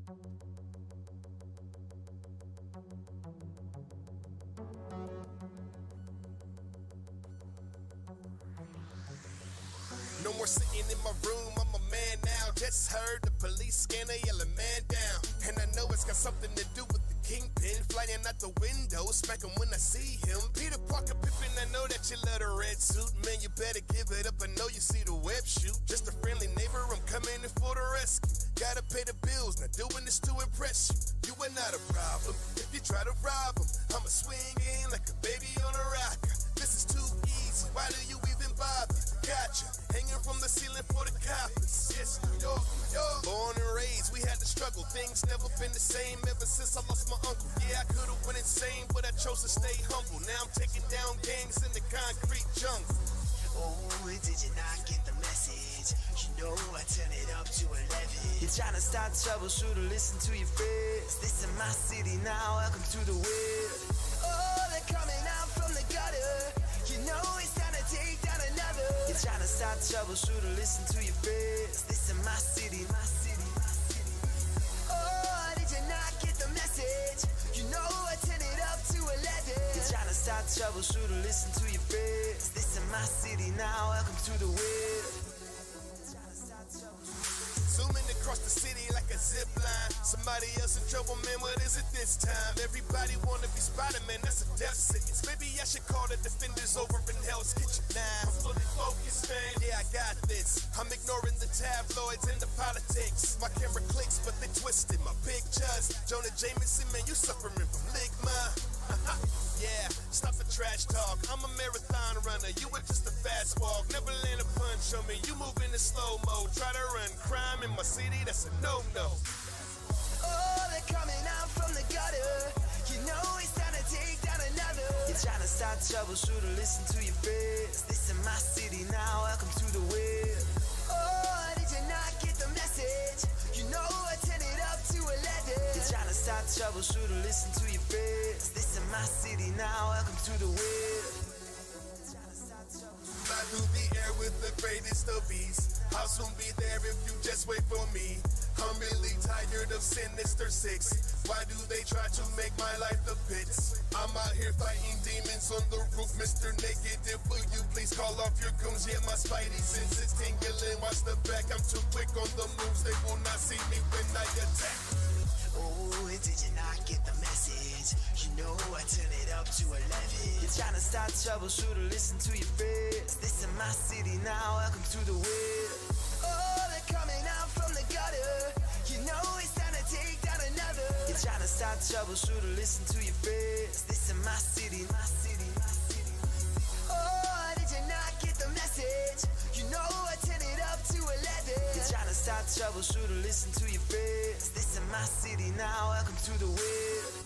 No more sitting in my room, I'm a man now. Just heard the police scanner yelling man down. And I know it's got something to do with the kingpin. Flying out the window, smack him when I see him. Peter Parker Pippin, I know that you love the red suit. Man, you better give it up, I know you see the web shoot. Just a friendly neighbor, I'm coming in for the rescue. Gotta pay the bills, not doing this to impress you. You are not a problem if you try to rob him. I'ma swing in like a baby on a rocker. This is too easy, why do you even bother? Gotcha, hanging from the ceiling for the coppers. Yes, New York, New York. Born and raised, we had to struggle. Things never been the same ever since I lost my uncle. Yeah, I could've went insane, but I chose to stay humble. Now I'm taking down gangs in the concrete jungle. Oh, did you not get the message? You know I turn it up to 11. You're trying to start trouble, should've listened to your friends. This is my city now, welcome to the web. Oh, they're coming out from the gutter. You know it's time to take down another. You're trying to start trouble, should've listened to your friends. This is my city, my city, my city. Oh, did you not get the message? You know I turn it up to 11. You're trying to start trouble, should've listened to your friends. This is my city now, welcome to the web. Zooming across the city like a zip line. Somebody else in trouble, man, what is it this time? Everybody wanna be Spider-Man, that's a death sentence. Maybe I should call the defenders over in Hell's Kitchen now. I'm fully focused, man, yeah, I got this. I'm ignoring the tabloids and the politics. My camera clicks, but they twisted my pictures. Jonah Jameson, man, you suffering from ligma. Yeah, stop the trash talk. I'm a marathon runner, you were just a fast walk. Never land a punch on me, you moving in slow-mo. Try to run crime in my city, that's a no-no. Oh, they're coming out from the gutter. You know it's time to take down another. You're trying to start trouble, should've listened to your friends. This is my city now, welcome to the web. Oh, did you not get the message? You know I turn it up to 11. You're trying to start trouble, should've listened to your friends. This is my city now, welcome to the web. Fly through the air with the greatest of ease. I'll soon be there if you just wait for me. I'm really tired of Sinister Six. Why do they try to make my life the pits? I'm out here fighting demons on the roof, Mr. Negative. Will you please call off your goons? Yeah, my spidey senses tingling. Watch the back, I'm too quick on the moves. They will not see me when I attack. Oh, did you not get the message? You know I turn it up to 11. You're trying to start trouble, should've listened to your friends. This is my city now, welcome to the web. Oh, they're coming out from the gutter. You know it's time to take down another. You're trying to start trouble, should've listened to your friends. This is my city, my city, my city. Oh, did you not get the message? You know I turn it up to 11. You're trying to start trouble, should've listened to your friends. This is my city now, welcome to the web.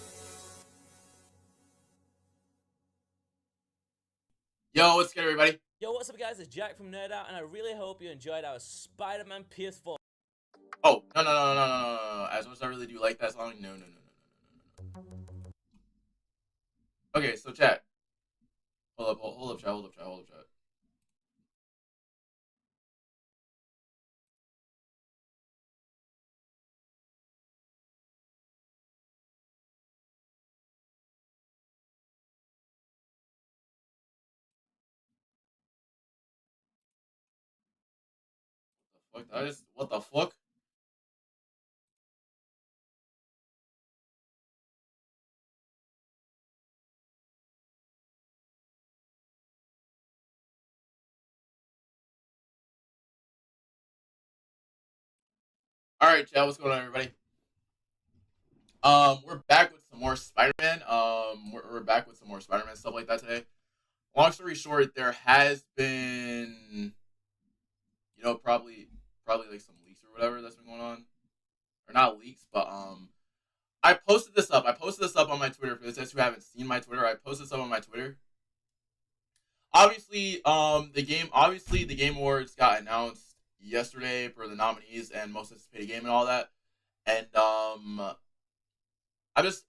Yo, what's good, everybody? Yo, what's up, guys? It's Jack from Nerd Out, and I really hope you enjoyed our Spider-Man PS4. Oh, no. As much as I really do like that song, no. Okay, so chat. Hold up, chat. What the fuck? Alright, chat, what's going on, everybody? We're back with some more Spider-Man. We're back with some more Spider-Man stuff like that today. Long story short, there has been, probably like some leaks or whatever that's been going on. Or not leaks, but I posted this up. On my Twitter. For those guys who haven't seen my Twitter, I posted this up on my Twitter. Obviously, the Game Awards got announced yesterday for the nominees and most anticipated game and all that. And I'm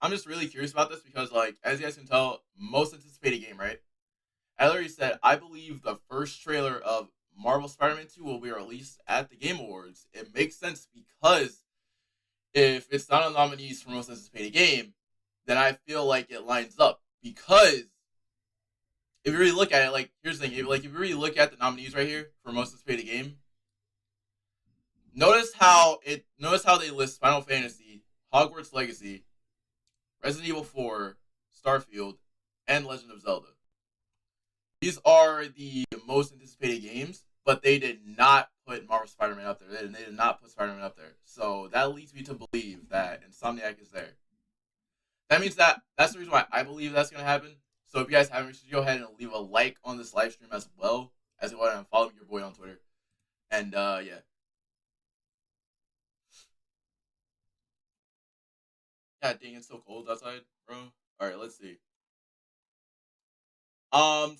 just really curious about this because, like, as you guys can tell, most anticipated game, right? Ellery said, I believe the first trailer of Marvel Spider-Man 2 will be released at the Game Awards. It makes sense because if it's not on nominees for most anticipated game, then I feel like it lines up. Because if you really look at it, like, here's the thing, if you really look at the nominees right here for most anticipated game, notice how they list Final Fantasy, Hogwarts Legacy, Resident Evil 4, Starfield, and Legend of Zelda. These are the most anticipated games, but they did not put Marvel Spider-Man up there. They did not put Spider-Man up there. So that leads me to believe that Insomniac is there. That means that's the reason why I believe that's going to happen. So if you guys haven't, you should go ahead and leave a like on this live stream as well as go ahead and follow your boy on Twitter. And yeah. God dang, it's so cold outside, bro. Alright, let's see.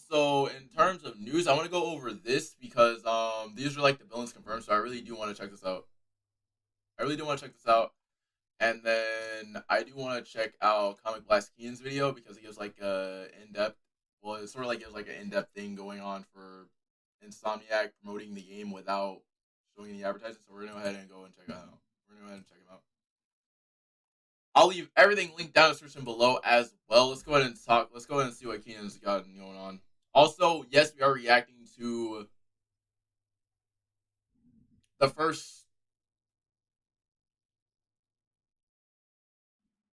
So in terms of news, I want to go over this because these are like the villains confirmed, so I really do want to check this out. And then I do want to check out Comic Blast Keenan's video because he gives like a in-depth, well, it sort of like gives like an in-depth thing going on for Insomniac promoting the game without showing any advertising. So we're gonna go ahead and go and check it out. Him out. I'll leave everything linked down in the description below as well. Let's go ahead and talk. Let's go ahead and see what Keenan's got going on. Also, yes, we are reacting to the first,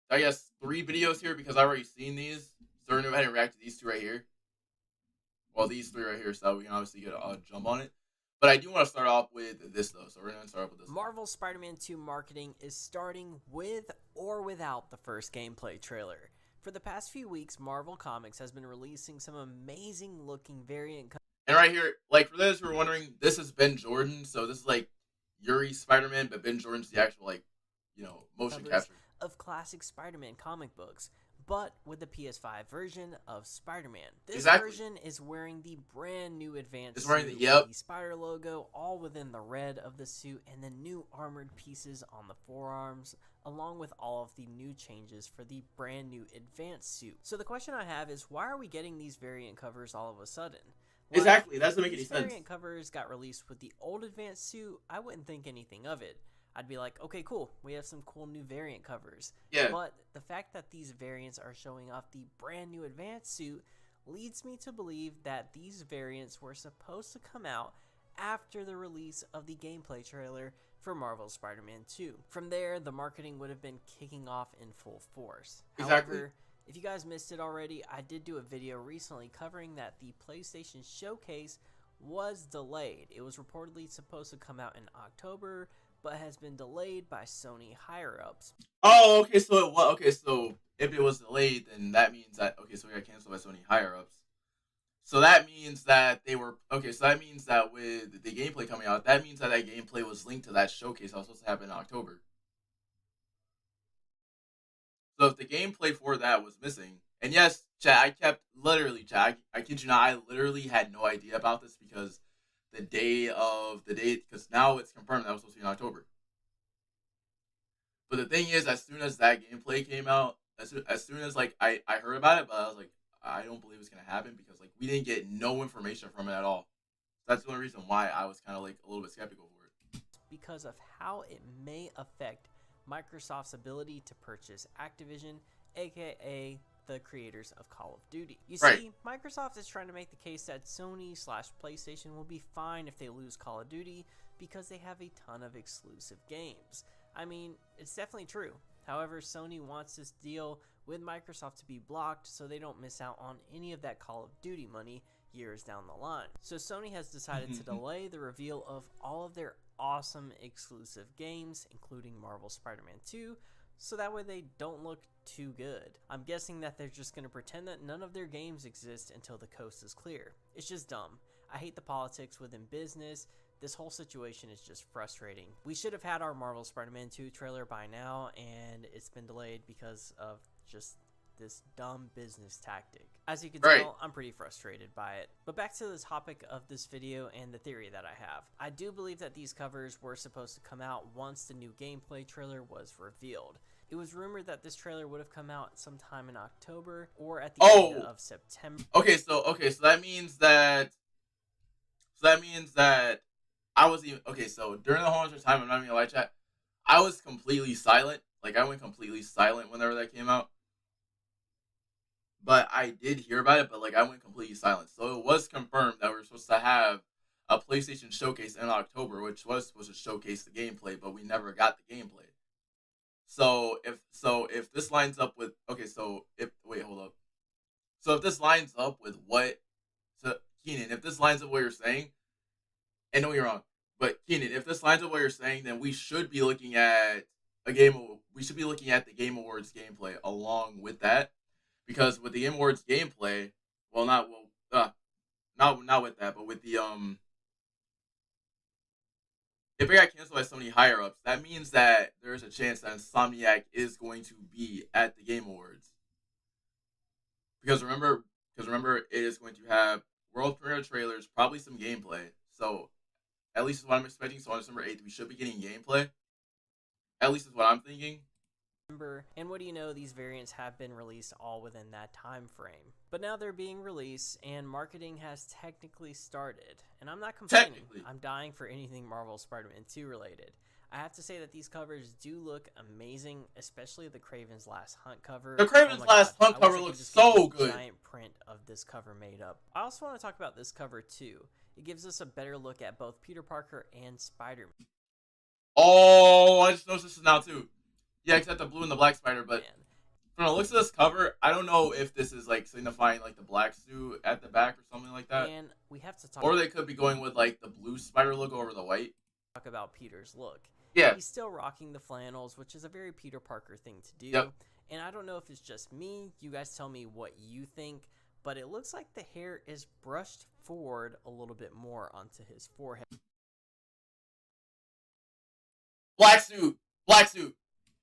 I guess, 3 videos here because I've already seen these. So we're going to go ahead and react to these 2 right here. Well, these 3 right here, so we can obviously get a jump on it. But I do want to start off with this, though. So we're going to start off with this. Marvel Spider-Man 2 marketing is starting with or without the first gameplay trailer. For the past few weeks, Marvel Comics has been releasing some amazing-looking variant. And right here, like, for those who are wondering, this is Ben Jordan. So this is, like, Yuri's Spider-Man, but Ben Jordan's the actual, like, you know, motion capture Of classic Spider-Man comic books, but with the PS5 version of Spider-Man. This version is wearing the brand new advanced suit with the Spider logo, all within the red of the suit, and the new armored pieces on the forearms, along with all of the new changes for the brand new advanced suit. So the question I have is, why are we getting these variant covers all of a sudden? Well, exactly, that doesn't make any sense. Variant covers got released with the old advanced suit, I wouldn't think anything of it. I'd be like, okay, cool, we have some cool new variant covers. Yeah. But the fact that these variants are showing off the brand new advanced suit leads me to believe that these variants were supposed to come out after the release of the gameplay trailer for Marvel's Spider-Man 2. From there, the marketing would have been kicking off in full force. Exactly. However, if you guys missed it already, I did do a video recently covering that the PlayStation Showcase was delayed. It was reportedly supposed to come out in October, but has been delayed by Sony higher-ups. Oh, okay, so if it was delayed, then that means that, okay, so it got canceled by Sony higher-ups. So that means that they were, okay, so that means that with the gameplay coming out, that means that gameplay was linked to that showcase that was supposed to happen in October. So if the gameplay for that was missing, and yes, chat, I kid you not, I literally had no idea about this because the day, because now it's confirmed that was supposed to be in October. But the thing is, as soon as that gameplay came out, as soon as like I heard about it, but I was like, I don't believe it's gonna happen because like we didn't get no information from it at all. That's the only reason why I was kind of like a little bit skeptical for it. Because of how it may affect Microsoft's ability to purchase Activision, aka the creators of Call of Duty. You see, Microsoft is trying to make the case that Sony/PlayStation will be fine if they lose Call of Duty because they have a ton of exclusive games. I mean, it's definitely true. However, Sony wants this deal with Microsoft to be blocked so they don't miss out on any of that Call of Duty money years down the line. So Sony has decided to delay the reveal of all of their awesome exclusive games, including Marvel Spider-Man 2, so that way they don't look too good. I'm guessing that they're just going to pretend that none of their games exist until the coast is clear. It's just dumb. I hate the politics within business. This whole situation is just frustrating. We should have had our Marvel Spider-Man 2 trailer by now, and it's been delayed because of just this dumb business tactic. As you can tell, I'm pretty frustrated by it. But back to the topic of this video and the theory that I have. I do believe that these covers were supposed to come out once the new gameplay trailer was revealed. It was rumored that this trailer would have come out sometime in October or at the end of September. Okay, so that means that I was even, okay, so during the whole entire time, I'm not even gonna lie, chat, I was completely silent. Like, I went completely silent whenever that came out. But I did hear about it, but like I went completely silent. So it was confirmed that we were supposed to have a PlayStation showcase in October, which was supposed to showcase the gameplay, but we never got the gameplay. So if this lines up with hold up. So if this lines up with Keenan, if this lines up what you're saying, and don't get me wrong, but Keenan, if this lines up what you're saying, then we should be looking at the Game Awards gameplay along with that. Because with the Game Awards gameplay, not with that, but with the if it got canceled by so many higher ups, that means that there's a chance that Insomniac is going to be at the Game Awards. Because remember, it is going to have world premiere trailers, probably some gameplay. So at least is what I'm expecting. So on December 8th, we should be getting gameplay. At least is what I'm thinking. And what do you know, these variants have been released all within that time frame. But now they're being released, and marketing has technically started. And I'm not complaining. I'm dying for anything Marvel Spider-Man 2 related. I have to say that these covers do look amazing, especially the Kraven's Last Hunt cover. The Kraven's Last Hunt cover looks so good. Giant print of this cover made up. I also want to talk about this cover too. It gives us a better look at both Peter Parker and Spider-Man. Oh, I just noticed this now too. Yeah, except the blue and the black spider, but from the looks of this cover, I don't know if this is like signifying like the black suit at the back or something like that. And we have to talk. Or they could be going with like the blue spider look over the white. Talk about Peter's look. Yeah. He's still rocking the flannels, which is a very Peter Parker thing to do. Yep. And I don't know if it's just me. You guys tell me what you think. But it looks like the hair is brushed forward a little bit more onto his forehead. Black suit. Black suit.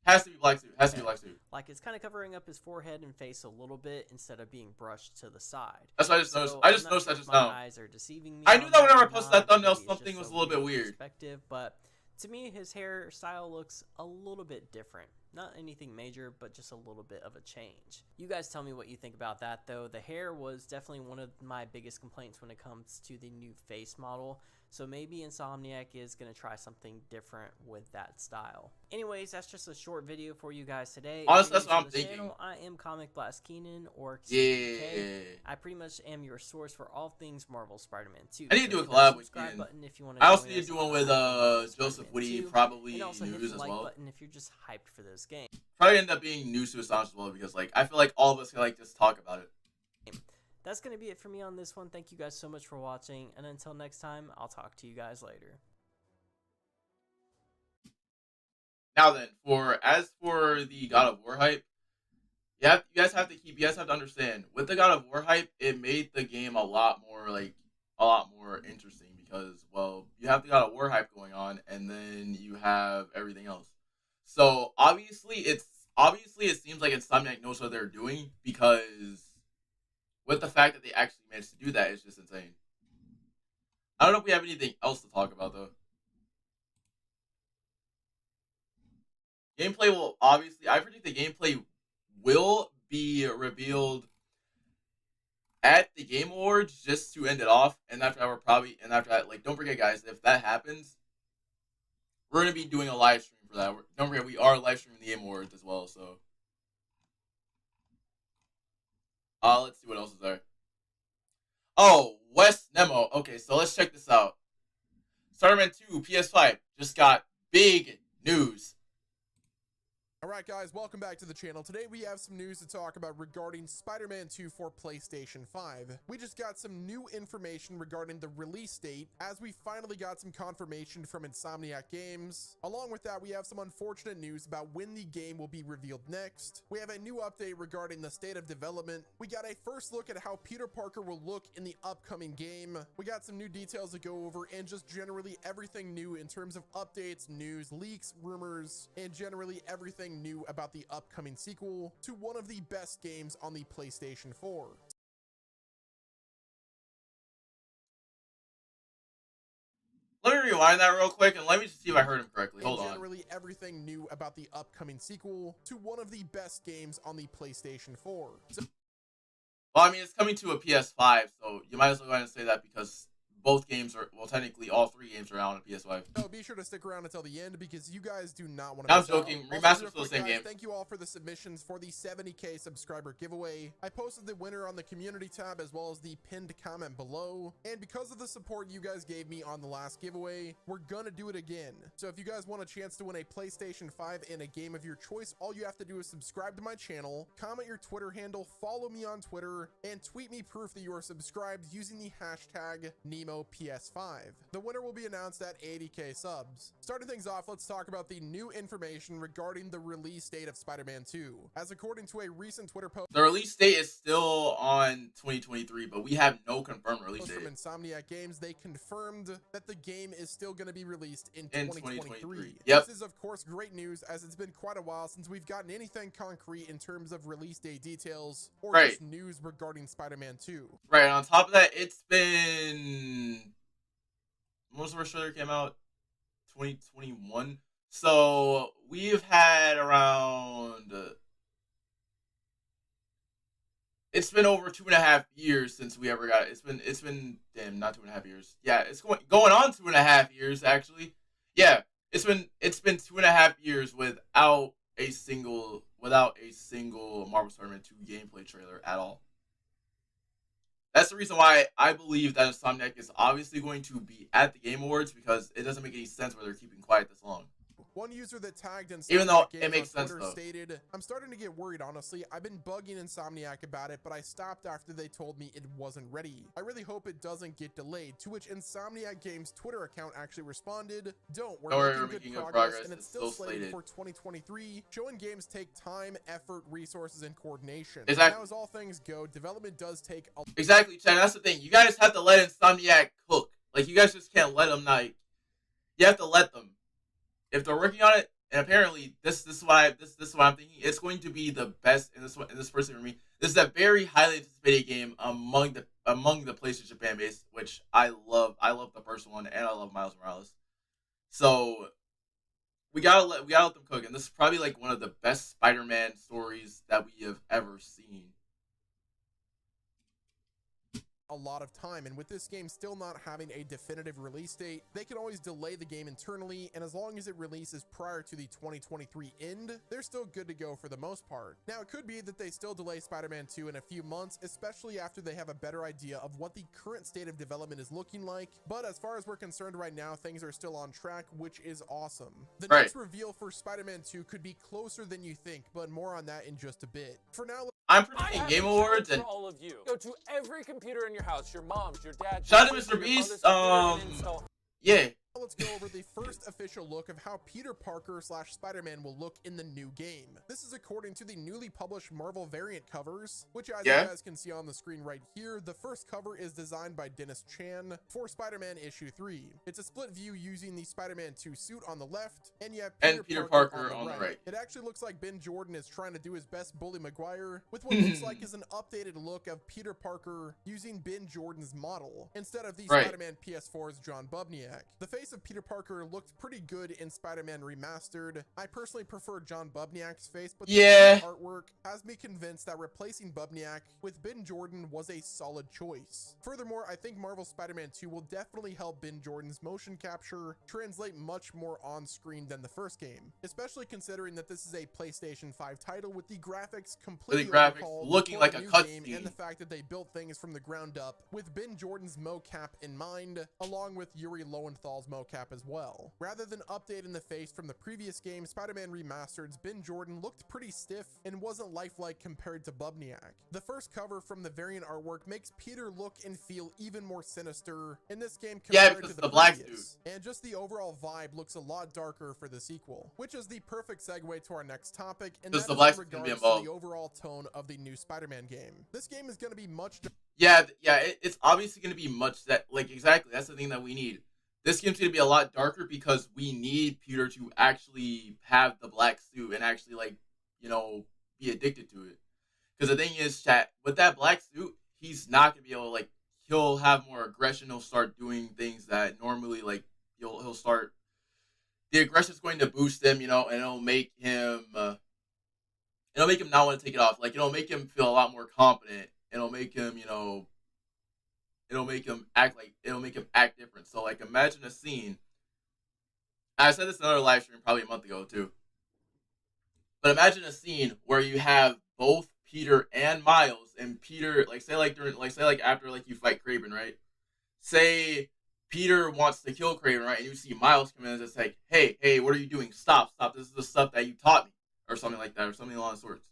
Has to be black suit. Has to be black suit. Like it's kind of covering up his forehead and face a little bit instead of being brushed to the side. That's what I just noticed. I just noticed that just now. My eyes are deceiving me. I knew that whenever I posted that thumbnail, something was a little bit weird. Perspective, but to me, his hairstyle looks a little bit different. Not anything major, but just a little bit of a change. You guys tell me what you think about that, though. The hair was definitely one of my biggest complaints when it comes to the new face model. So maybe Insomniac is going to try something different with that style. Anyways, that's just a short video for you guys today. Honestly, that's what I'm thinking. Channel, I am Comic Blast Keenan, or CBK. I pretty much am your source for all things Marvel Spider-Man 2. I need to do a collab with Keenan. Button if you want to I also need to do one with Joseph Woody, probably and also news hit the as like well. button if you're just hyped for this game. Probably end up being news to Astonish as well, because like I feel like all of us can like just talk about it. That's going to be it for me on this one. Thank you guys so much for watching, and until next time, I'll talk to you guys later. Now then, as for the God of War hype, you guys have to understand, with the God of War hype, it made the game a lot more interesting because, well, you have the God of War hype going on, and then you have everything else. So obviously it seems like Insomniac knows what they're doing, because with the fact that they actually managed to do that, it's just insane. I don't know if we have anything else to talk about, though. Gameplay will I predict the gameplay will be revealed at the Game Awards just to end it off. And after that, like, don't forget, guys, if that happens, we're going to be doing a live stream for that. Don't forget, we are live streaming the Game Awards as well, so. Let's see what else is there. Oh, West Nemo. Okay, so let's check this out. Spider-Man 2 PS5 just got big news. Alright guys, welcome back to the channel. Today we have some news to talk about regarding Spider-Man 2 for PlayStation 5. We just got some new information regarding the release date, as we finally got some confirmation from Insomniac Games. Along with that, we have some unfortunate news about when the game will be revealed next. We have a new update regarding the state of development. We got a first look at how Peter Parker will look in the upcoming game. We got some new details to go over, and just generally everything new in terms of updates, news, leaks, rumors, and generally everything new about the upcoming sequel to one of the best games on the PlayStation 4. Let me rewind that real quick and let me just see if I heard him correctly. Hold on. Generally everything new about the upcoming sequel to one of the best games on the PlayStation 4. Well, I mean, it's coming to a PS5, so you might as well go ahead and say that, because both games are, well, technically all 3 games are out on PS5. So be sure to stick around until the end because you guys do not want No, to I'm miss out. joking. Also, Remastered's real still the quick, same guys, game. Thank you all for the submissions for the 70K subscriber giveaway. I posted the winner on the community tab as well as the pinned comment below. And because of the support you guys gave me on the last giveaway, we're gonna do it again. So if you guys want a chance to win a PlayStation 5 in a game of your choice, all you have to do is subscribe to my channel, comment your Twitter handle, follow me on Twitter, and tweet me proof that you are subscribed using the hashtag NemoPS5. The winner will be announced at 80K subs. Starting things off, let's talk about the new information regarding the release date of Spider-Man 2. As according to a recent Twitter post The release date is still on 2023, but we have no confirmed release from date. Insomniac Games, they confirmed that the game is still going to be released in In 2023. 2023. Yep. This is of course great news as it's been quite a while since we've gotten anything concrete in terms of release date details or Right. just news regarding Spider-Man 2. Right, and on top of that, it's been... Most of our trailer came out 2021. So we've had around... it's been over 2.5 years since we ever got it. It's been damn, not 2.5 years. Yeah, it's going on 2.5 years actually. Yeah, it's been 2.5 years without a single Marvel Spider-Man 2 gameplay trailer at all. That's the reason why I believe that Insomniac is obviously going to be at the Game Awards, because it doesn't make any sense where they're keeping quiet this long. One user that tagged Insomniac Even though Games it makes on sense, Twitter though. stated, "I'm starting to get worried, honestly. I've been bugging Insomniac about it, but I stopped after they told me it wasn't ready. I really hope it doesn't get delayed," to which Insomniac Games' Twitter account actually responded, we're making good progress, and it's still slated for 2023, showing games take time, effort, resources, and coordination. Exactly. Now, as all things go, development does take a Exactly, Chad. That's the thing. You guys have to let Insomniac cook. Like, you guys just can't let them, like, you have to let them. If they're working on it, and apparently this is what I'm thinking, it's going to be the best in this person for me. This is a very highly anticipated game among the PlayStation fan base, which I love. I love the first one, and I love Miles Morales. So we gotta let them cook, and this is probably like one of the best Spider-Man stories that we have ever seen. a lot of time, and with this game still not having a definitive release date, they can always delay the game internally, and as long as it releases prior to the 2023 end, they're still good to go for the most part. Now, it could be that they still delay Spider-Man 2 in a few months, especially after they have a better idea of what the current state of development is looking like, but as far as we're concerned right now, things are still on track, which is awesome. The next reveal for Spider-Man 2 could be closer than you think, but more on that in just a bit. For now, I'm predicting Game Awards and all of you. Go to every computer in your house, your mom's, your dad's. shout out to Mr. Beast. Yeah. Let's go over the first official look of how Peter Parker / Spider-Man will look in the new game. This is according to the newly published Marvel variant covers, which as you guys can see on the screen right here, the first cover is designed by Dennis Chan for Spider-Man issue 3. It's a split view using the Spider-Man 2 suit on the left, and you have Peter Parker on the right. It actually looks like Ben Jordan is trying to do his best Bully Maguire with what looks like is an updated look of Peter Parker using Ben Jordan's model instead of the Spider-Man PS4's John Bubniak. The face of Peter Parker looked pretty good in Spider-Man Remastered. I personally prefer John Bubniak's face, but the artwork has me convinced that replacing Bubniak with Ben Jordan was a solid choice. Furthermore, I think Marvel Spider-Man 2 will definitely help Ben Jordan's motion capture translate much more on screen than the first game, especially considering that this is a PlayStation 5 title with the graphics completely looking like a cutscene, and the fact that they built things from the ground up with Ben Jordan's mocap in mind, along with Yuri Lowenthal's mocap as well. Rather than updating the face from the previous game, Spider-Man Remastered's Ben Jordan looked pretty stiff and wasn't lifelike compared to Bubniak. The first cover from the variant artwork makes Peter look and feel even more sinister in this game compared to the black previous. And just the overall vibe looks a lot darker for the sequel, which is the perfect segue to our next topic, and that is in regards to the overall tone of the new Spider-Man game. This game is going to be much it's obviously going to be much exactly, that's the thing that we need. This game's going to be a lot darker because we need Peter to actually have the black suit and actually, be addicted to it. Because the thing is, chat, with that black suit, he's not going to be able to, he'll have more aggression. He'll start doing things that normally, he'll start, the aggression's going to boost him, and it'll make him not want to take it off. It'll make him feel a lot more confident. It'll make him, it'll make him act different. So like imagine a scene. I said this in another live stream probably a month ago too. But imagine a scene where you have both Peter and Miles, and Peter, like say like after like you fight Kraven, right? Say Peter wants to kill Kraven, right? And you see Miles come in and it's like, hey, what are you doing? Stop. This is the stuff that you taught me. Or something like that, or something along those sorts.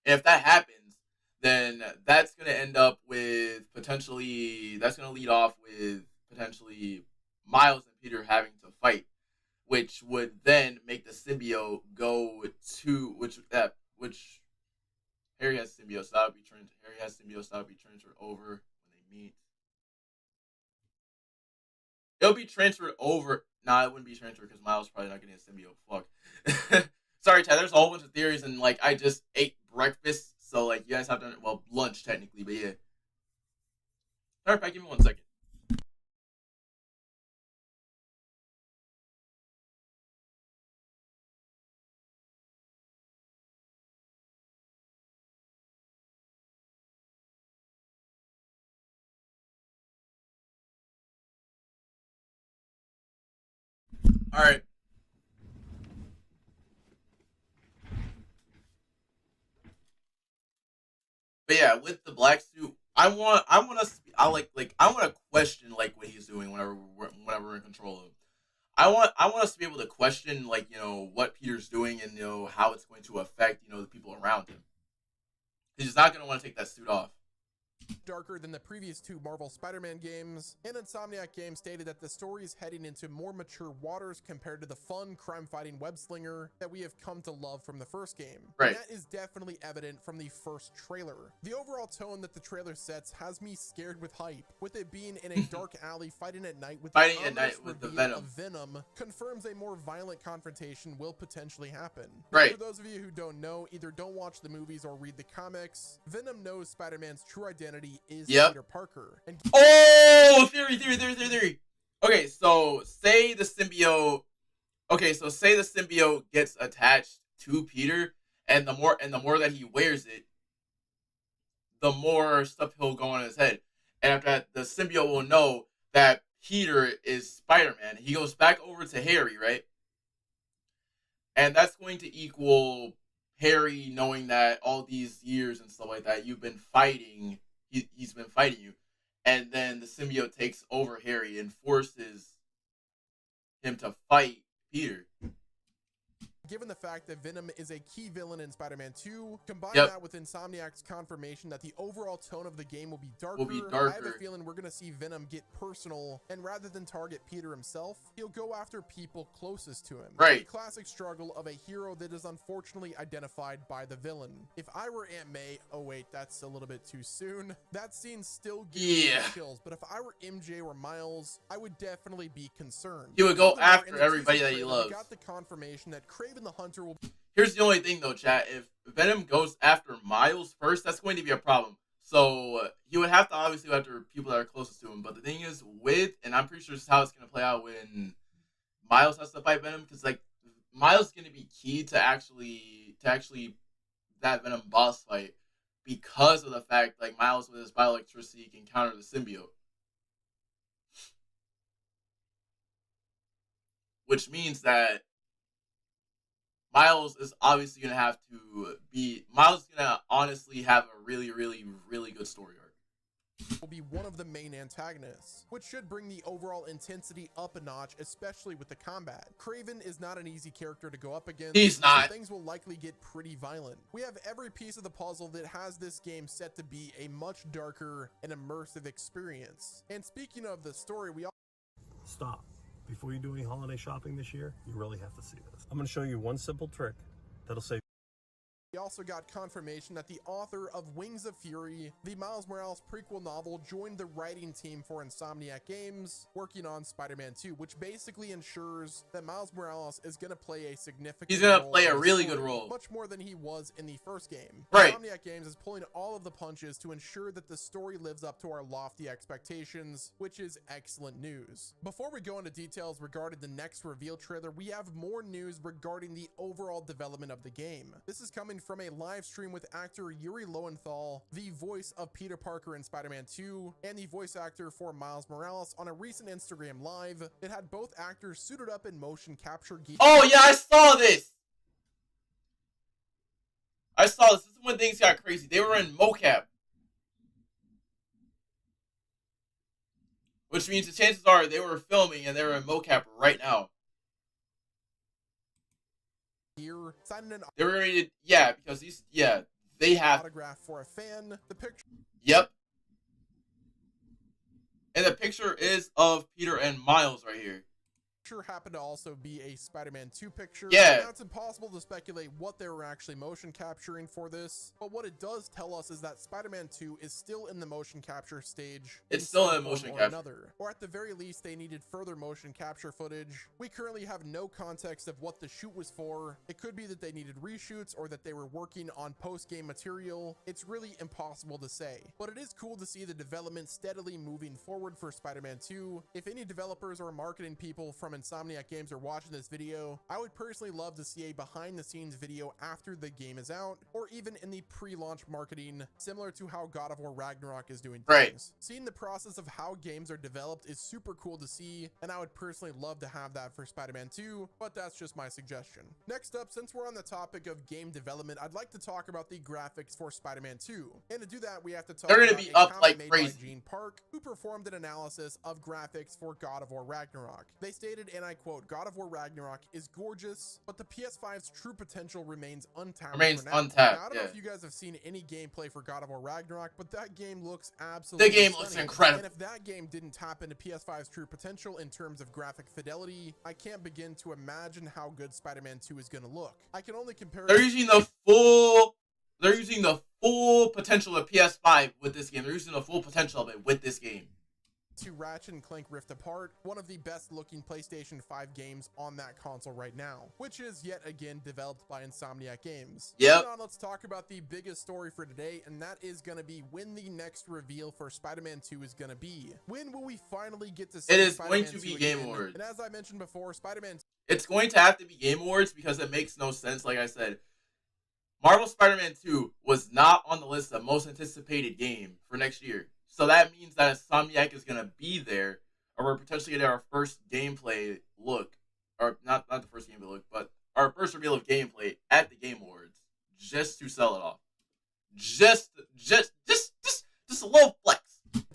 And if that happens, then that's going to end up with that's going to lead off with potentially Miles and Peter having to fight, which would then make the symbiote go to, which Harry has symbiote, so that would be transferred over when they meet. It'll be transferred over. Nah, it wouldn't be transferred because Miles is probably not getting a symbiote. Fuck. Sorry, Chad. There's a whole bunch of theories, and like I just ate breakfast, so like you guys have to. Well, lunch technically, but yeah. Alright, Pat, give me 1 second. All right. But yeah, with the black suit, I want to question like what he's doing whenever we're in control of him. I want us to be able to question like, you know, what Peter's doing and, you know, how it's going to affect, you know, the people around him. He's not going to want to take that suit off. Darker than the previous 2 Marvel Spider-Man games, and Insomniac Games stated that the story is heading into more mature waters compared to the fun crime-fighting web-slinger that we have come to love from the first game. Right. And that is definitely evident from the first trailer. The overall tone that the trailer sets has me scared with hype, with it being in a dark alley fighting at night with the Venom confirms a more violent confrontation will potentially happen. Right. For those of you who don't know, either don't watch the movies or read the comics, Venom knows Spider-Man's true identity is Peter Parker. And Theory. Okay, so say the symbiote gets attached to Peter, and the more that he wears it, the more stuff he'll go on his head. And after that, the symbiote will know that Peter is Spider-Man. He goes back over to Harry, right? And that's going to equal Harry knowing that all these years and stuff like that, you've been fighting. He's been fighting you, and then the symbiote takes over Harry and forces him to fight Peter. Given the fact that Venom is a key villain in Spider-Man 2, combine that with Insomniac's confirmation that the overall tone of the game will be darker, I have a feeling we're going to see Venom get personal, and rather than target Peter himself, he'll go after people closest to him. Right. The classic struggle of a hero that is unfortunately identified by the villain. If I were Aunt May, oh wait, that's a little bit too soon. That scene still gives me chills, but if I were MJ or Miles, I would definitely be concerned. He would go after everybody that he loves. We got the confirmation that Kraven the Hunter will. Here's the only thing though, chat. If Venom goes after Miles first, that's going to be a problem. So he would have to obviously go after people that are closest to him. But the thing is, and I'm pretty sure this is how it's going to play out when Miles has to fight Venom, because like Miles is going to be key to actually that Venom boss fight, because of the fact like Miles with his bioelectricity can counter the symbiote. Which means that Miles is obviously going to honestly have a really, really, really good story arc. Will be one of the main antagonists, which should bring the overall intensity up a notch, especially with the combat. Kraven is not an easy character to go up against. He's not. So things will likely get pretty violent. We have every piece of the puzzle that has this game set to be a much darker and immersive experience. And speaking of the story, Stop. Before you do any holiday shopping this year, you really have to see this. I'm going to show you one simple trick that'll save. We also got confirmation that the author of Wings of Fury, the Miles Morales prequel novel, joined the writing team for Insomniac Games, working on Spider-Man 2, which basically ensures that Miles Morales is going to play a significant He's going to role play a in the really story, good role. much more than he was in the first game. Right. Insomniac Games is pulling all of the punches to ensure that the story lives up to our lofty expectations, which is excellent news. Before we go into details regarding the next reveal trailer, we have more news regarding the overall development of the game. This is coming from a live stream with actor Yuri Lowenthal, the voice of Peter Parker in Spider-Man 2, and the voice actor for Miles Morales on a recent Instagram live. It had both actors suited up in motion capture gear. Oh yeah, I saw this. This is when things got crazy. They were in mocap. Which means the chances are they were filming and they were in mocap right now. Here, signing an They were ready to, because they have autograph for a fan. The picture. Yep. And the picture is of Peter and Miles right here. Happened to also be a Spider-Man 2 picture. Yeah. Now it's impossible to speculate what they were actually motion capturing for this, but what it does tell us is that Spider-Man 2 is still in the motion capture stage. It's still in motion capture. Or at the very least, they needed further motion capture footage. We currently have no context of what the shoot was for. It could be that they needed reshoots or that they were working on post-game material. It's really impossible to say, but it is cool to see the development steadily moving forward for Spider-Man 2. If any developers or marketing people from Insomniac Games are watching this video, I would personally love to see a behind the scenes video after the game is out, or even in the pre-launch marketing, similar to how God of War Ragnarok is doing things. Right. Seeing the process of how games are developed is super cool to see, and I would personally love to have that for Spider-Man 2, but that's just my suggestion. Next up, since we're on the topic of game development, I'd like to talk about the graphics for Spider-Man 2. And to do that, we have to talk They're gonna about be a up comment like made crazy. by Gene Park, who performed an analysis of graphics for God of War Ragnarok. They stated, and I quote, "God of War Ragnarok is gorgeous, but the PS5's true potential remains untapped. Now, I don't know if you guys have seen any gameplay for God of War Ragnarok, but that game looks absolutely The game looks stunning. incredible. And if that game didn't tap into PS5's true potential in terms of graphic fidelity, I can't begin to imagine how good Spider-Man 2 is going to look. I can only compare They're using the full potential of PS5 with this game. They're using the full potential of it with this game. to Ratchet and Clank Rift Apart, one of the best looking PlayStation 5 games on that console right now, which is yet again developed by Insomniac Games. Yep. Moving on, let's talk about the biggest story for today, and that is going to be when the next reveal for Spider-Man 2 is going to be. When will we finally get to see It is Spider-Man going to 2 be Game again? Awards. And as I mentioned before, Spider-Man It's going to have to be Game Awards because it makes no sense. Like I said, Marvel Spider-Man 2 was not on the list of most anticipated game for next year. So that means that Insomniac is going to be there, or we're potentially getting our first gameplay look, or not the first gameplay look, but our first reveal of gameplay at the Game Awards, just to sell it off. Just a little flex.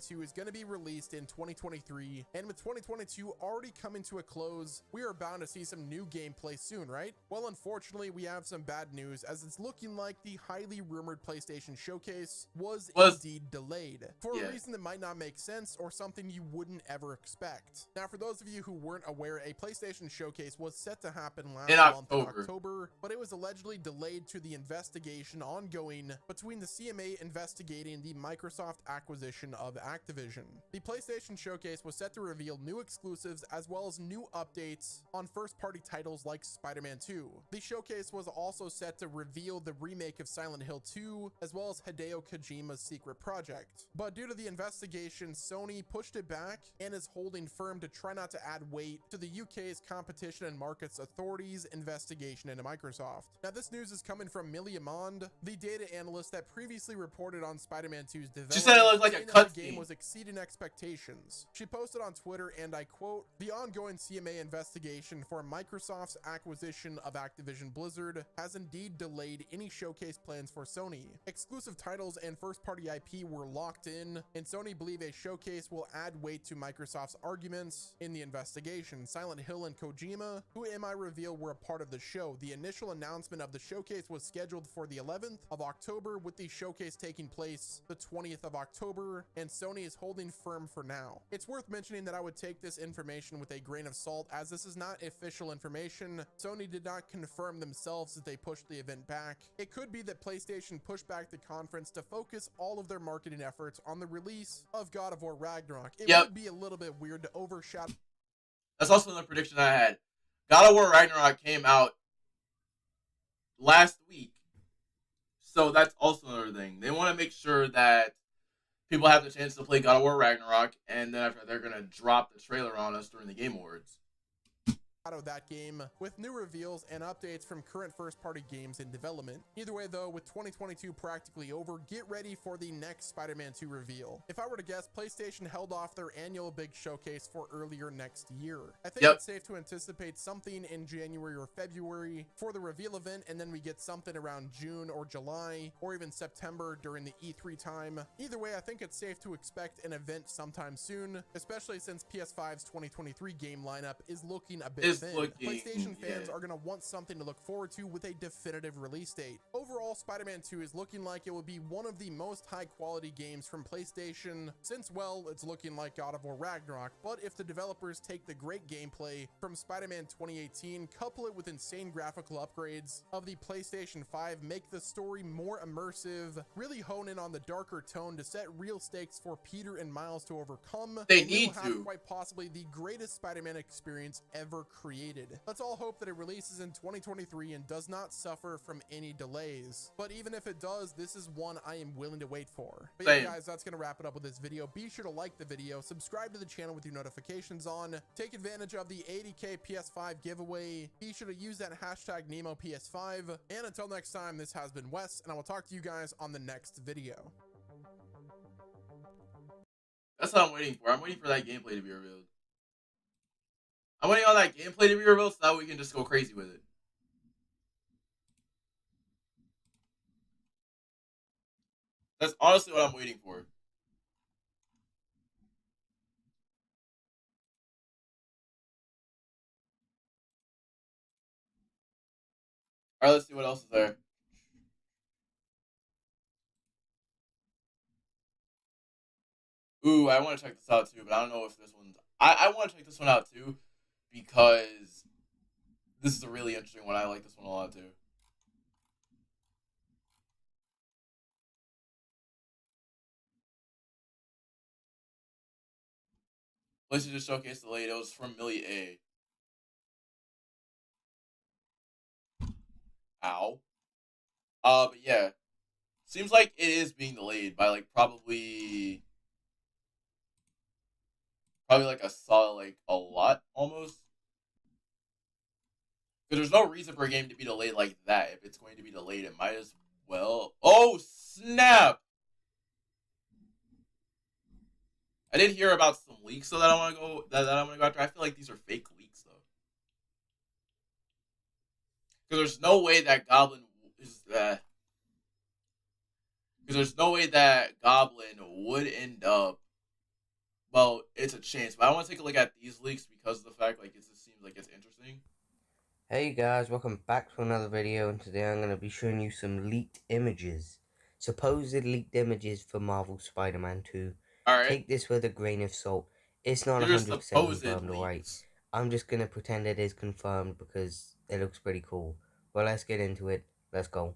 2 is going to be released in 2023, and with 2022 already coming to a close, we are bound to see some new gameplay soon, right? Well, unfortunately, we have some bad news, as it's looking like the highly rumored PlayStation Showcase was indeed delayed for a reason that might not make sense or something you wouldn't ever expect. Now, for those of you who weren't aware, a PlayStation Showcase was set to happen last month in October, but it was allegedly delayed to the investigation ongoing between the CMA investigating the Microsoft acquisition of Activision. The PlayStation Showcase was set to reveal new exclusives as well as new updates on first-party titles like Spider-Man 2. The showcase was also set to reveal the remake of Silent Hill 2 as well as Hideo Kojima's secret project. But due to the investigation, Sony pushed it back and is holding firm to try not to add weight to the UK's Competition and Markets Authority's investigation into Microsoft. Now, this news is coming from Millie Amond, the data analyst that previously reported on Spider-Man 2's development. She said it looked like a cutscene. Was exceeding expectations. She posted on Twitter, and I quote, "The ongoing CMA investigation for Microsoft's acquisition of Activision Blizzard has indeed delayed any showcase plans for Sony. Exclusive titles and first-party IP were locked in, and Sony believe a showcase will add weight to Microsoft's arguments in the investigation. Silent Hill and Kojima, who in my reveal were a part of the show. The initial announcement of the showcase was scheduled for the 11th of October, with the showcase taking place the 20th of October, and Sony is holding firm for now." It's worth mentioning that I would take this information with a grain of salt, as this is not official information. Sony did not confirm themselves that they pushed the event back. It could be that PlayStation pushed back the conference to focus all of their marketing efforts on the release of God of War Ragnarok. It would be a little bit weird to overshadow. That's also another prediction I had. God of War Ragnarok came out last week. So that's also another thing. They want to make sure that people have the chance to play God of War Ragnarok, and then after they're going to drop the trailer on us during the Game Awards. out of that game with new reveals and updates from current first-party games in development. Either way though, with 2022 practically over, get ready for the next Spider-Man 2 reveal. If I were to guess, PlayStation held off their annual big showcase for earlier next year. I think it's safe to anticipate something in January or February for the reveal event, and then we get something around June or July or even September during the E3 time. Either way, I think it's safe to expect an event sometime soon, especially since PS5's 2023 game lineup is looking a bit thin. PlayStation fans are going to want something to look forward to with a definitive release date. Overall, Spider-Man 2 is looking like it will be one of the most high quality games from PlayStation since, well, it's looking like God of War Ragnarok. But if the developers take the great gameplay from Spider-Man 2018, couple it with insane graphical upgrades of the PlayStation 5, make the story more immersive, really hone in on the darker tone to set real stakes for Peter and Miles to overcome, they need to have quite possibly the greatest Spider-Man experience ever created. Let's all hope that it releases in 2023 and does not suffer from any delays. But even if it does, this is one I am willing to wait for. But yeah, guys, that's gonna wrap it up with this video. Be sure to like the video, subscribe to the channel with your notifications on, take advantage of the 80k PS5 giveaway. Be sure to use that hashtag NemoPS5. And until next time, this has been Wes, and I will talk to you guys on the next video. That's what I'm waiting for. I'm waiting for that gameplay to be revealed. I'm waiting on that gameplay to be revealed so that we can just go crazy with it. That's honestly what I'm waiting for. Alright, let's see what else is there. Ooh, I want to check this out too, but I don't know if this one's... I want to check this one out too, because this is a really interesting one. I like this one a lot too. Let's just showcase the late. It was from Millie A. Ow. But yeah. Seems like it is being delayed by like probably like a solid, like a lot almost. Because there's no reason for a game to be delayed like that. If it's going to be delayed, it might as well. Oh snap! I did hear about some leaks, so that I want to go that I'm gonna go after. I feel like these are fake leaks though, because there's no way that Goblin is that. Because there's no way that Goblin would end up. Well, it's a chance, but I want to take a look at these leaks because of the fact like it just seems like it's interesting. Hey guys, welcome back to another video, and today I'm going to be showing you some leaked images. Supposed leaked images for Marvel Spider-Man 2. Alright. Take this with a grain of salt. It's not 100% confirmed, alright? I'm just going to pretend it is confirmed because it looks pretty cool. Well, let's get into it. Let's go.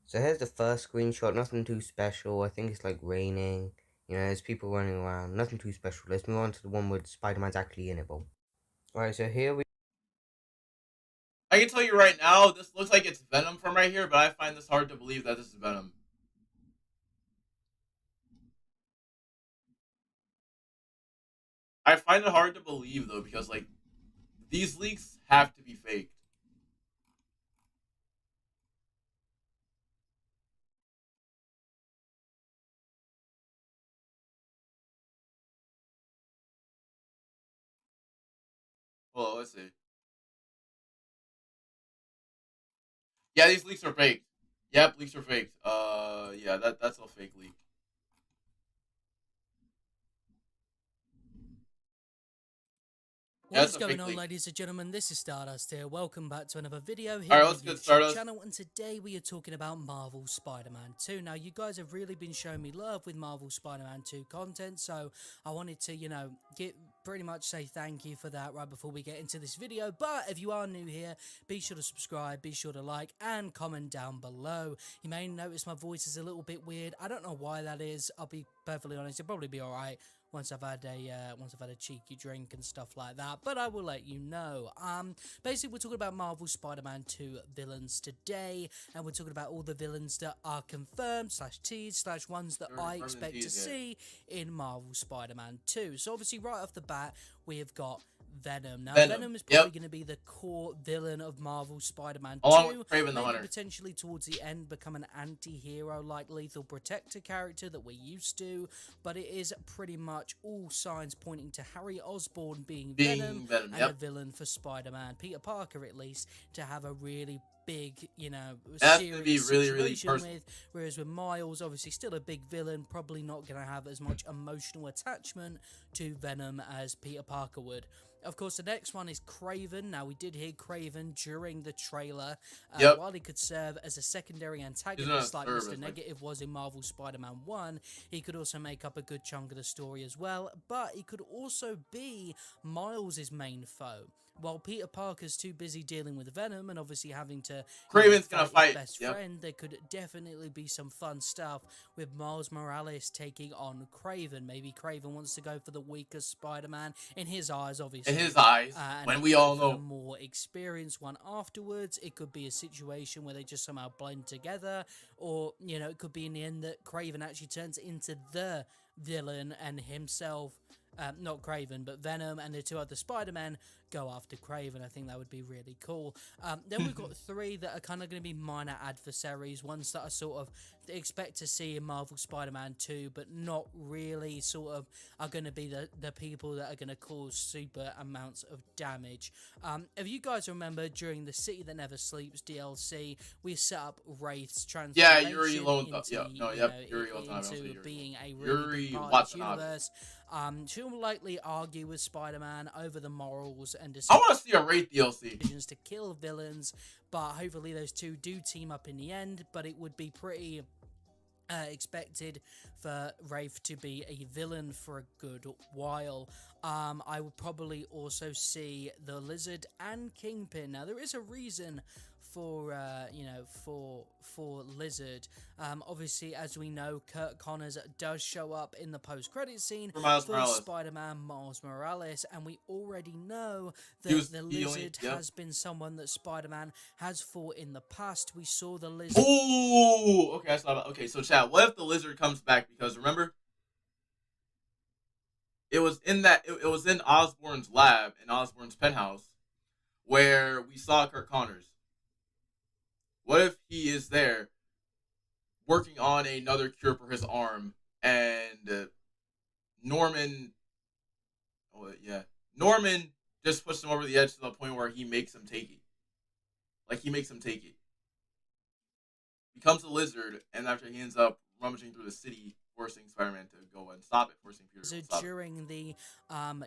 So here's the first screenshot. Nothing too special. I think it's like raining. You know, there's people running around. Nothing too special. Let's move on to the one where Spider-Man's actually in it, bro. Alright, so here we... I can tell you right now, this looks like it's Venom from right here, but I find this hard to believe that this is Venom. I find it hard to believe, though, because, like, these leaks have to be faked. Well, let's see. Yeah, these leaks are fake. Yep, leaks are faked. Yeah, that's a fake leak. What's going on, ladies and gentlemen? This is Stardust here. Welcome back to another video here on the YouTube channel, and today we are talking about Marvel Spider-Man 2. Now, you guys have really been showing me love with Marvel Spider-Man 2 content, so I wanted to, you know, pretty much say thank you for that right before we get into this video. But if you are new here, be sure to subscribe, be sure to like, and comment down below. You may notice my voice is a little bit weird. I don't know why that is. I'll be perfectly honest. It'll probably be alright once I've had a cheeky drink and stuff like that, but I will let you know. Basically, we're talking about Marvel Spider-Man 2 villains today, and we're talking about all the villains that are confirmed / teased / ones that I expect to see in Marvel Spider-Man 2. So obviously, right off the bat, we have got Venom. Now, Venom is probably going to be the core villain of Marvel Spider-Man 2. Along with Kraven the maybe Hunter. Potentially towards the end become an anti-hero like Lethal Protector character that we're used to. But it is pretty much all signs pointing to Harry Osborn being Venom and a villain for Spider-Man. Peter Parker, at least, to have a really big, you know, serious situation with. Whereas with Miles, obviously still a big villain, probably not going to have as much emotional attachment to Venom as Peter Parker would. Of course, the next one is Kraven. Now, we did hear Kraven during the trailer. While he could serve as a secondary antagonist like Mr. Negative was in Marvel Spider-Man 1, he could also make up a good chunk of the story as well. But he could also be Miles' main foe. While Peter Parker's too busy dealing with Venom and obviously having to Kraven's gonna fight his best friend, there could definitely be some fun stuff with Miles Morales taking on Kraven. Maybe Kraven wants to go for the weaker Spider-Man in his eyes, obviously. In his eyes, when we all know a more experienced one afterwards. It could be a situation where they just somehow blend together, or you know, it could be in the end that Kraven actually turns into the villain and himself. Not Kraven, but Venom and the two other Spider-Men go after Kraven. I think that would be really cool. Then we've got three that are kind of going to be minor adversaries, ones that I sort of expect to see in Marvel Spider-Man 2, but not really sort of are going to be the people that are going to cause super amounts of damage. If you guys remember, during the City That Never Sleeps DLC, we set up Wraith's transformation Yuri into being a really big part of the universe. She'll likely argue with Spider-Man over the morals and I want to see a Wraith DLC to kill villains, but hopefully those two do team up in the end. But it would be pretty expected for Wraith to be a villain for a good while. I would probably also see the Lizard and Kingpin. Now there is a reason for for Lizard. Obviously, as we know, Kurt Connors does show up in the post-credit scene for Spider-Man Miles Morales, and we already know that the Lizard has been someone that Spider-Man has fought in the past. We saw the Lizard. Ooh, okay, I saw that. Okay, so chat, what if the Lizard comes back? Because remember, it was in Osborn's lab, in Osborn's penthouse, where we saw Kurt Connors. What if he is there working on another cure for his arm, and Norman just pushed him over the edge to the point where he makes him take it. Like, he makes him take it. Becomes a Lizard, and after he ends up rummaging through the city, forcing Spider-Man to go and stop it, forcing Peter to stop during the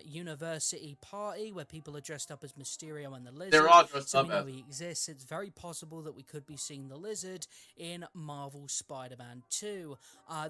university party where people are dressed up as Mysterio and the Lizard. They're all dressed up we know he exists. It's very possible that we could be seeing the Lizard in Marvel Spider-Man 2.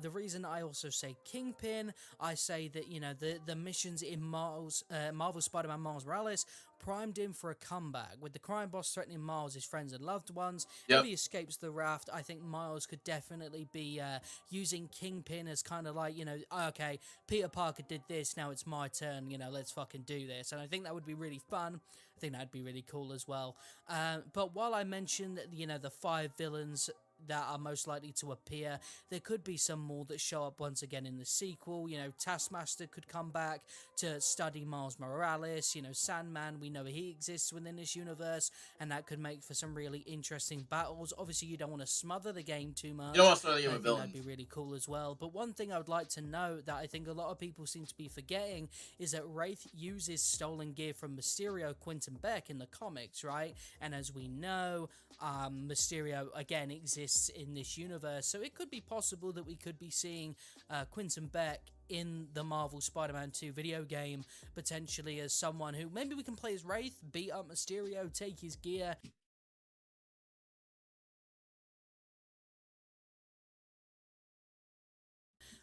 The reason I also say Kingpin, I say that, you know, the missions in Marvel Spider-Man Miles Morales primed him for a comeback, with the crime boss threatening Miles, his friends and loved ones. If he escapes the raft, I think Miles could definitely be using Kingpin as kind of like, you know, okay, Peter Parker did this, now it's my turn, you know, let's fucking do this. And I think that would be really fun. I think that'd be really cool as well. But while I mentioned, you know, the 5 villains that are most likely to appear, there could be some more that show up once again in the sequel. You know, Taskmaster could come back to study Miles Morales. You know, Sandman, we know he exists within this universe, and that could make for some really interesting battles. Obviously, you don't want to smother the game too much. You don't want to smother the game with villains. That'd be really cool as well. But one thing I would like to note that I think a lot of people seem to be forgetting is that Wraith uses stolen gear from Mysterio, Quentin Beck in the comics, right? And as we know, Mysterio again exists in this universe, so it could be possible that we could be seeing Quentin Beck in the Marvel Spider-Man 2 video game, potentially as someone who maybe we can play as Wraith, beat up Mysterio, take his gear.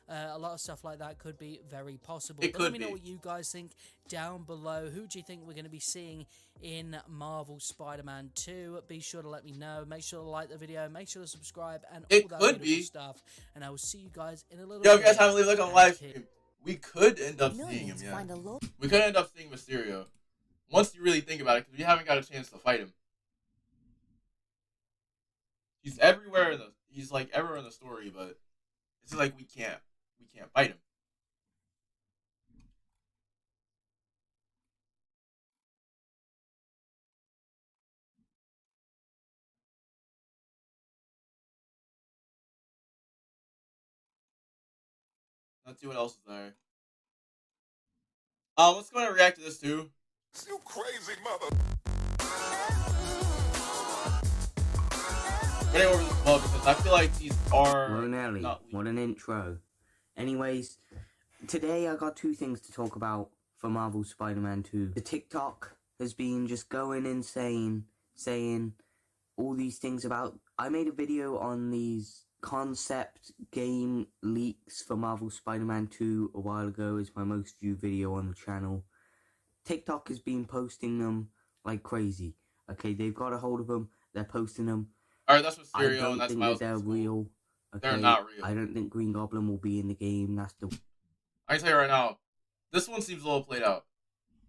A lot of stuff like that could be very possible. But let me know what you guys think down below. Who do you think we're going to be seeing in Marvel Spider-Man 2? Be sure to let me know. Make sure to like the video. Make sure to subscribe and all that beautiful stuff. And I will see you guys in a little bit. Yo, guys, haven't leave a like on live stream. We could end up seeing him, yeah. We could end up seeing Mysterio. Once you really think about it, because we haven't got a chance to fight him. He's everywhere he's like everywhere in the story, but it's like we can't fight him. Let's see what else is there. Let's go ahead and react to this too. You crazy mother. Getting over this bug because I feel like these are What an alley. not What an intro. Anyways, today I got two things to talk about for Marvel Spider-Man 2. The TikTok has been just going insane, saying all these things about... I made a video on these concept game leaks for Marvel Spider-Man 2 a while ago. It's my most viewed video on the channel. TikTok has been posting them like crazy. Okay, they've got a hold of them. They're posting them. Alright, that's Mysterio, I don't and that's think Miles. that they're real. Okay? They're not real. I don't think Green Goblin will be in the game. That's the... I can tell you right now, this one seems a little played out.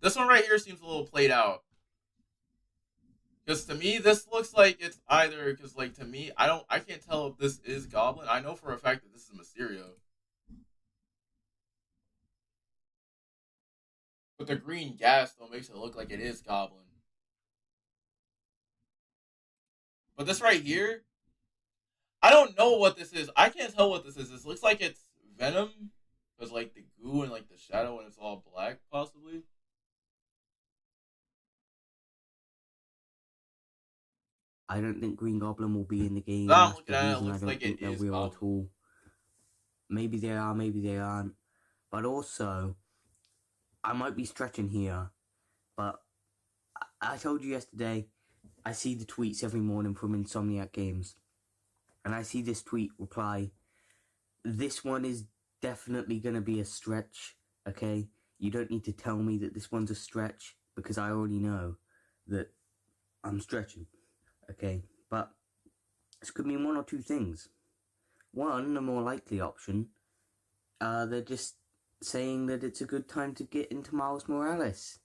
This one right here seems a little played out. Because to me, this looks like it's either... Because, like, to me, I can't tell if this is Goblin. I know for a fact that this is Mysterio. But the green gas, though, makes it look like it is Goblin. But this right here, I don't know what this is. I can't tell what this is. This looks like it's Venom. Because, like, the goo and, like, the shadow and it's all black, possibly. I don't think Green Goblin will be in the game. I'm That's looking the at it, reason looks I don't like think it they're is real Goblin. at all. Maybe they are, maybe they aren't. But also, I might be stretching here, but I told you yesterday, I see the tweets every morning from Insomniac Games. And I see this tweet reply, this one is definitely going to be a stretch, okay? You don't need to tell me that this one's a stretch, because I already know that I'm stretching, okay? But this could mean one or two things. One, the more likely option, they're just saying that it's a good time to get into Miles Morales.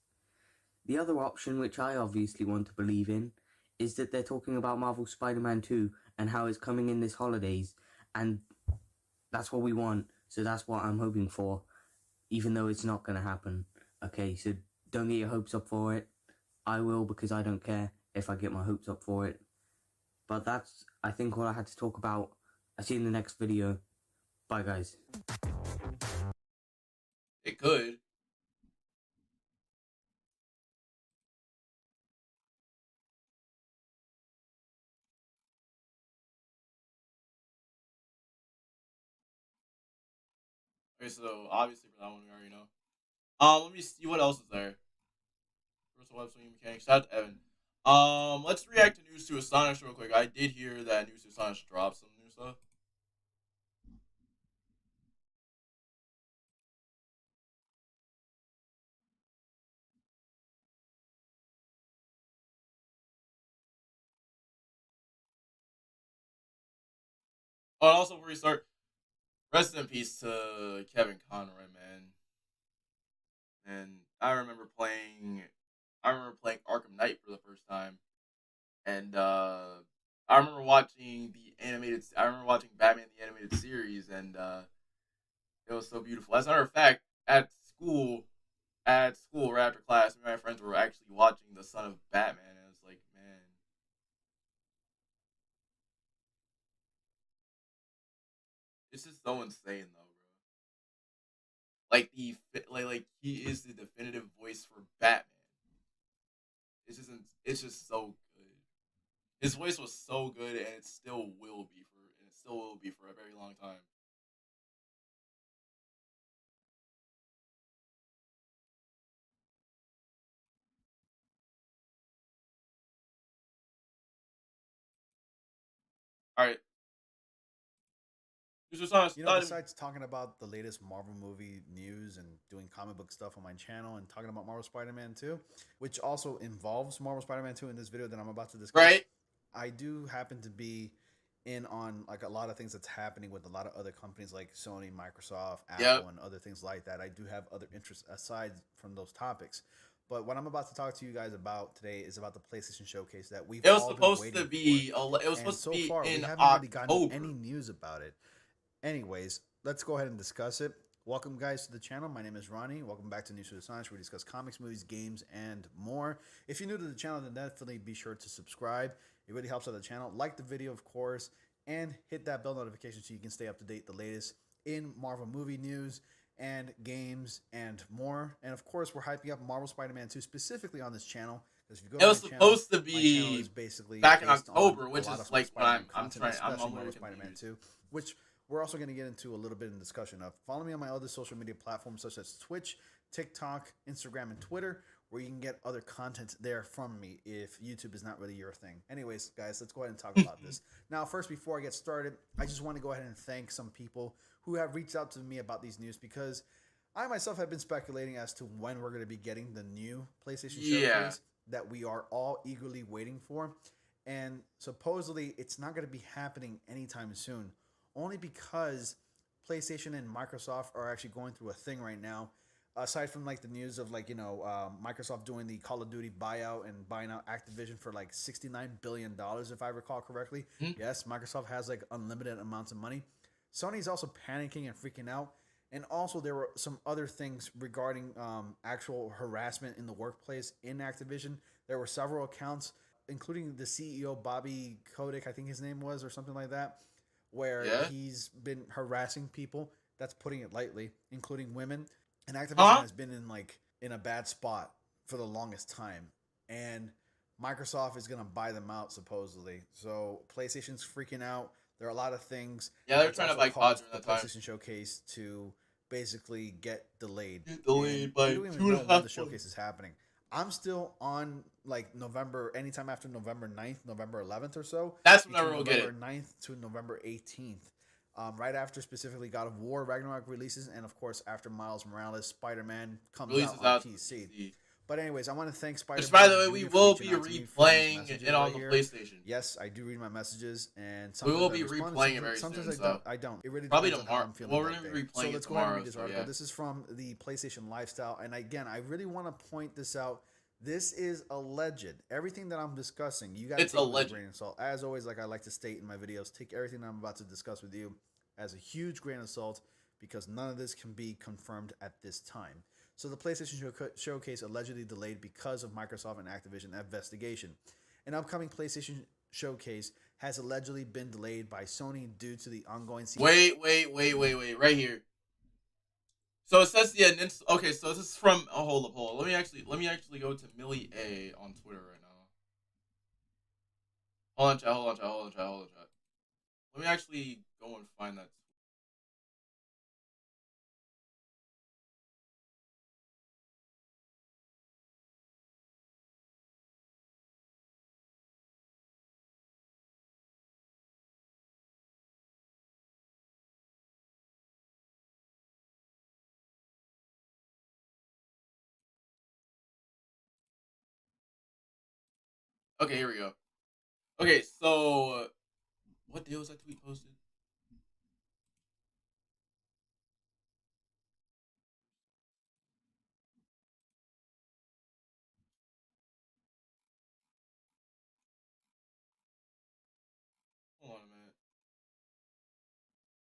The other option, which I obviously want to believe in, is that they're talking about Marvel Spider-Man 2 and how it's coming in this holidays, and that's what we want, so that's what I'm hoping for, even though it's not going to happen. Okay, so don't get your hopes up for it. I will, because I don't care if I get my hopes up for it. But that's, I think, all I had to talk about. I'll see you in the next video. Bye, guys. It could. Okay, so obviously for that one we already know. Let me see what else is there. First web swinging mechanics. Shout out to Evan. Let's react to News to Astonish real quick. I did hear that News to Astonish dropped some new stuff. Oh, and also before we start, rest in peace to Kevin Conroy, man. And I remember playing Arkham Knight for the first time, and I remember watching Batman the animated series, and it was so beautiful. As a matter of fact, at school right after class, me and my friends were actually watching The Son of Batman, and it's like, man. It's just so insane, though, bro. Like he is the definitive voice for Batman. It's just so good. His voice was so good, and it still will be for a very long time. All right. Besides talking about the latest Marvel movie news and doing comic book stuff on my channel and talking about Marvel Spider-Man 2, which also involves Marvel Spider-Man 2 in this video that I'm about to discuss, right? I do happen to be in on like a lot of things that's happening with a lot of other companies like Sony, Microsoft, Apple, and other things like that. I do have other interests aside from those topics. But what I'm about to talk to you guys about today is about the PlayStation Showcase that we've all been waiting for. It was supposed to be far, in we haven't October. really gotten any news about it. Anyways, let's go ahead and discuss it. Welcome, guys, to the channel. My name is Ronnie. Welcome back to News to the Science, where we discuss comics, movies, games, and more. If you're new to the channel, then definitely be sure to subscribe. It really helps out the channel. Like the video, of course, and hit that bell notification so you can stay up to date the latest in Marvel movie news and games and more. And of course, we're hyping up Marvel Spider-Man 2 specifically on this channel. Because if you go it was to my supposed channel, to be is basically back in based October, on which a lot is of like when Spider-Man I'm content, trying. I'm especially very Marvel Spider-Man confused. 2, which we're also going to get into a little bit in discussion of. Follow me on my other social media platforms such as Twitch, TikTok, Instagram, and Twitter, where you can get other content there from me if YouTube is not really your thing. Anyways, guys, let's go ahead and talk about this. Now, first, before I get started, I just want to go ahead and thank some people who have reached out to me about these news, because I myself have been speculating as to when we're going to be getting the new PlayStation Showcase that we are all eagerly waiting for. And supposedly it's not going to be happening anytime soon, only because PlayStation and Microsoft are actually going through a thing right now. Aside from like the news of like, Microsoft doing the Call of Duty buyout and buying out Activision for like $69 billion, if I recall correctly. Yes, Microsoft has like unlimited amounts of money. Sony's also panicking and freaking out. And also there were some other things regarding actual harassment in the workplace in Activision. There were several accounts, including the CEO, Bobby Kotick, I think his name was, or something like that, where he's been harassing people. That's putting it lightly, including women. And Activision has been in a bad spot for the longest time. And Microsoft is going to buy them out, supposedly. So PlayStation's freaking out. There are a lot of things. Yeah, they're trying to buy COD during that time. PlayStation Showcase to basically get delayed. Delayed by 2.5 months. The showcase is happening. I'm still on anytime after November 9th, November 11th or so. That's whenever we'll get it. November 9th to November 18th. Right after specifically God of War Ragnarok releases, and of course after Miles Morales Spider-Man comes out on PC. But anyways, I want to thank Spider-Man. Which, by the way, we will be replaying it on the PlayStation. Yes, I do read my messages, and we will be replaying it very soon. Sometimes I don't. It really probably depends tomorrow. On how I'm feeling We're going to be replaying it tomorrow. So let's go ahead and read this article. Yeah. This is from the PlayStation Lifestyle, and again, I really want to point this out. This is alleged. Everything that I'm discussing, you got to take it with a grain of salt. As always, like I like to state in my videos, take everything that I'm about to discuss with you as a huge grain of salt, because none of this can be confirmed at this time. So the PlayStation Showcase allegedly delayed because of Microsoft and Activision investigation. An upcoming PlayStation Showcase has allegedly been delayed by Sony due to the ongoing... Wait, right here. So it says okay, so this is from hold up. Let me actually go to Millie A on Twitter right now. Hold on, chat. Let me actually go and find that. Okay, here we go. Okay, so what day was that tweet posted? Hold on a minute.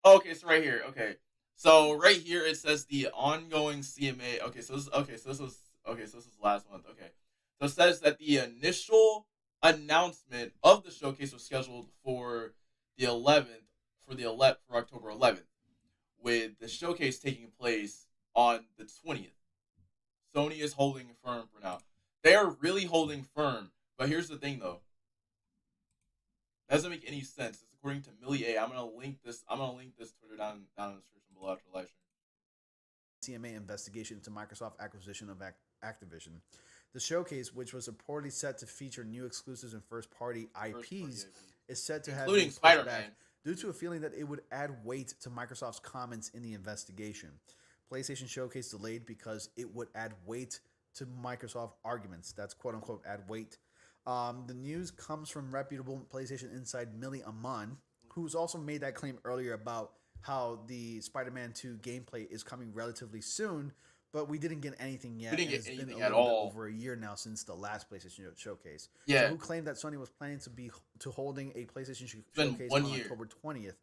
Okay, so right here. Okay, so right here it says the ongoing CMA. Okay, so this was last month. Okay, so it says that the initial announcement of the showcase was scheduled for the 11th for October 11th, with the showcase taking place on the 20th. Sony is holding firm for now. They are really holding firm, but here's the thing though. It doesn't make any sense. It's according to Millie A. I'm gonna link this Twitter down in the description below after the live stream. CMA investigation into Microsoft acquisition of Activision. The showcase, which was reportedly set to feature new exclusives and first-party IPs, is said to have been pushed back due to a feeling that it would add weight to Microsoft's comments in the investigation. PlayStation Showcase delayed because it would add weight to Microsoft arguments. That's quote-unquote add weight. The news comes from reputable PlayStation Inside Millie Aman, who's also made that claim earlier about how the Spider-Man 2 gameplay is coming relatively soon, but we didn't get anything yet. It's been over a year now since the last PlayStation Showcase. Yeah. So who claimed that Sony was planning to holding a PlayStation Showcase on October 20th.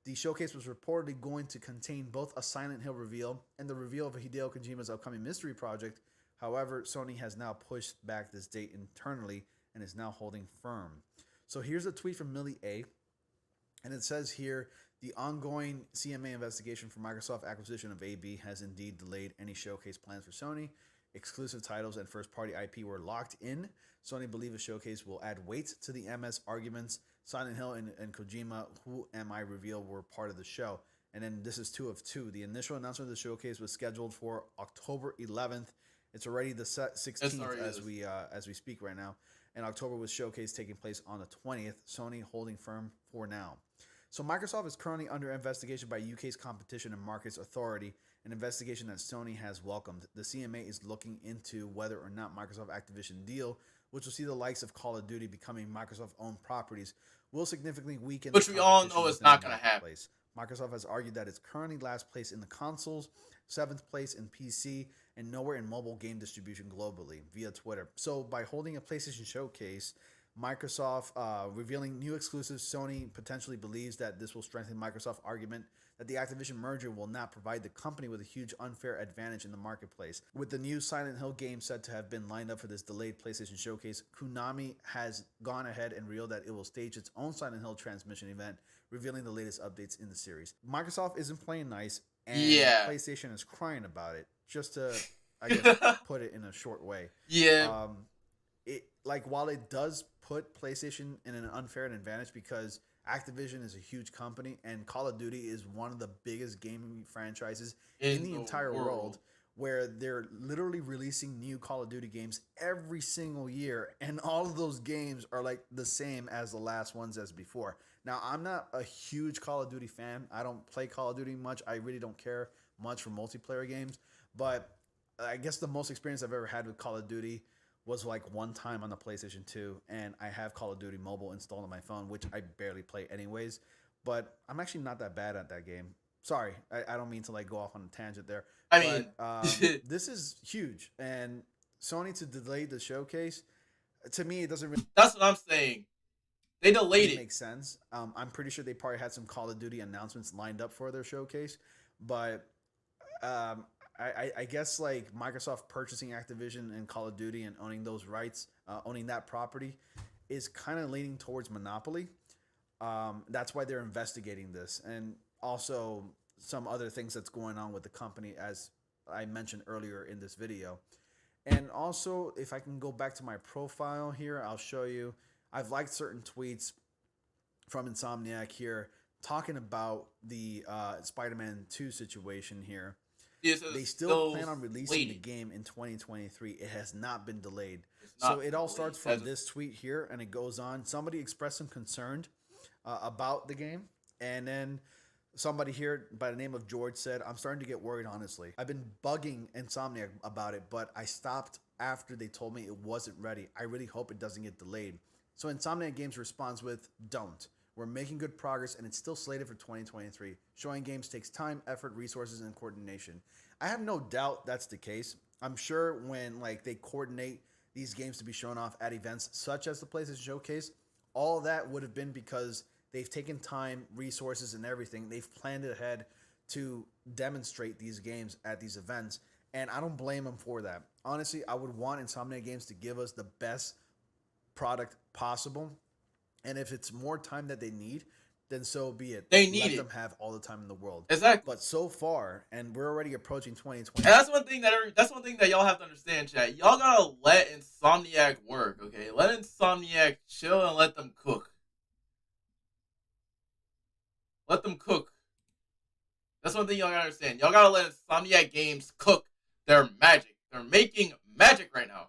The showcase was reportedly going to contain both a Silent Hill reveal and the reveal of Hideo Kojima's upcoming mystery project. However, Sony has now pushed back this date internally and is now holding firm. So here's a tweet from Millie A. And it says here The ongoing CMA investigation for Microsoft acquisition of AB has indeed delayed any showcase plans for Sony. Exclusive titles and first-party IP were locked in. Sony believes the showcase will add weight to the MS arguments. Silent Hill and Kojima, Who Am I reveal, were part of the show. And then this is 2 of 2. The initial announcement of the showcase was scheduled for October 11th. It's already the 16th as we speak right now. And October was showcase taking place on the 20th. Sony holding firm for now. So Microsoft is currently under investigation by UK's Competition and Markets Authority, an investigation that Sony has welcomed. The CMA is looking into whether or not Microsoft Activision deal, which will see the likes of Call of Duty becoming Microsoft-owned properties, will significantly weaken. Which we all know is not going to happen. Microsoft has argued that it's currently last place in the consoles, 7th place in PC, and nowhere in mobile game distribution globally via Twitter. So by holding a PlayStation showcase, Microsoft revealing new exclusives, Sony potentially believes that this will strengthen Microsoft's argument that the Activision merger will not provide the company with a huge unfair advantage in the marketplace. With the new Silent Hill game said to have been lined up for this delayed PlayStation showcase, Konami has gone ahead and revealed that it will stage its own Silent Hill transmission event, revealing the latest updates in the series. Microsoft isn't playing nice, and PlayStation is crying about it, just to, I guess, put it in a short way. Yeah. While it does put PlayStation in an unfair advantage because Activision is a huge company and Call of Duty is one of the biggest gaming franchises in the entire world, where they're literally releasing new Call of Duty games every single year, and all of those games are like the same as the last ones as before. Now, I'm not a huge Call of Duty fan. I don't play Call of Duty much. I really don't care much for multiplayer games, but I guess the most experience I've ever had with Call of Duty was like one time on the PlayStation 2, and I have Call of Duty Mobile installed on my phone, which I barely play anyways, but I'm actually not that bad at that game. Sorry, I don't mean to like go off on a tangent there. This is huge, and Sony to delay the showcase, to me, it doesn't really... That's what I'm saying. They delayed it. Makes sense. I'm pretty sure they probably had some Call of Duty announcements lined up for their showcase, but... I guess like Microsoft purchasing Activision and Call of Duty and owning those rights, owning that property, is kind of leaning towards monopoly. That's why they're investigating this, and also some other things that's going on with the company, as I mentioned earlier in this video. And also, if I can go back to my profile here, I'll show you. I've liked certain tweets from Insomniac here talking about the Spider-Man 2 situation here. They still plan on releasing the game in 2023. It has not been delayed. So it all starts from this tweet here, and it goes on. Somebody expressed some concern about the game, and then somebody here by the name of George said, "I'm starting to get worried, honestly. I've been bugging Insomniac about it, but I stopped after they told me it wasn't ready. I really hope it doesn't get delayed." So Insomniac Games responds with, "Don't. We're making good progress, and it's still slated for 2023. Showing games takes time, effort, resources, and coordination." I have no doubt that's the case. I'm sure when like they coordinate these games to be shown off at events such as the PlayStation Showcase, all that would have been because they've taken time, resources, and everything. They've planned it ahead to demonstrate these games at these events, and I don't blame them for that. Honestly, I would want Insomniac Games to give us the best product possible. And if it's more time that they need, then so be it. Let them have all the time in the world. Exactly. But so far, and we're already approaching 2020. And that's one thing that y'all have to understand, chat. Y'all gotta let Insomniac work, okay? Let Insomniac chill and let them cook. Let them cook. That's one thing y'all gotta understand. Y'all gotta let Insomniac Games cook their magic. They're making magic right now.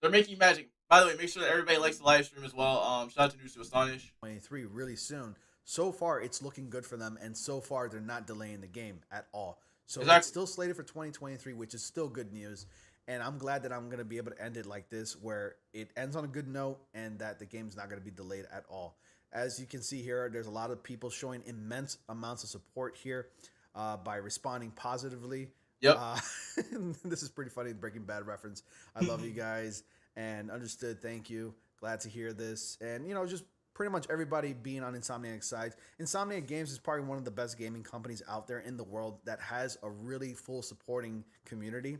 They're making magic. By the way, make sure that everybody likes the live stream as well. Shout out to News to Astonish. 23 really soon. So far, it's looking good for them, and so far, they're not delaying the game at all. So it's still slated for 2023, which is still good news. And I'm glad that I'm going to be able to end it like this, where it ends on a good note and that the game's not going to be delayed at all. As you can see here, there's a lot of people showing immense amounts of support here by responding positively. Yep. This is pretty funny, Breaking Bad reference. I love you guys and understood. Thank you. Glad to hear this. And, you know, just pretty much everybody being on Insomniac's side. Insomniac Games is probably one of the best gaming companies out there in the world that has a really full supporting community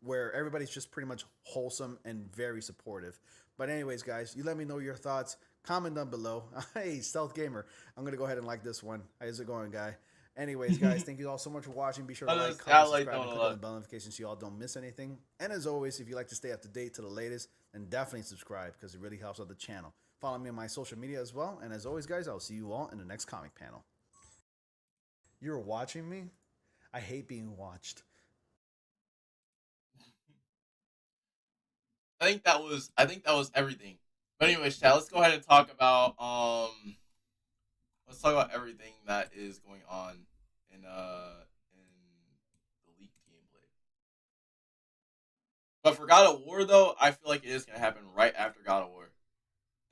where everybody's just pretty much wholesome and very supportive. But anyways, guys, you let me know your thoughts. comment down below. Hey, Stealth Gamer, I'm going to go ahead and like this one. How's it going, guy? Anyways, guys, thank you all so much for watching. Be sure to like, comment, subscribe, and click on the bell notification so you all don't miss anything. And as always, if you like to stay up to date to the latest, then definitely subscribe because it really helps out the channel. Follow me on my social media as well. And as always, guys, I'll see you all in the next comic panel. You're watching me? I hate being watched. I think that was everything. But anyways, chat, let's go ahead and talk about everything that is going on in the leaked gameplay. But for God of War though, I feel like it is gonna happen right after God of War.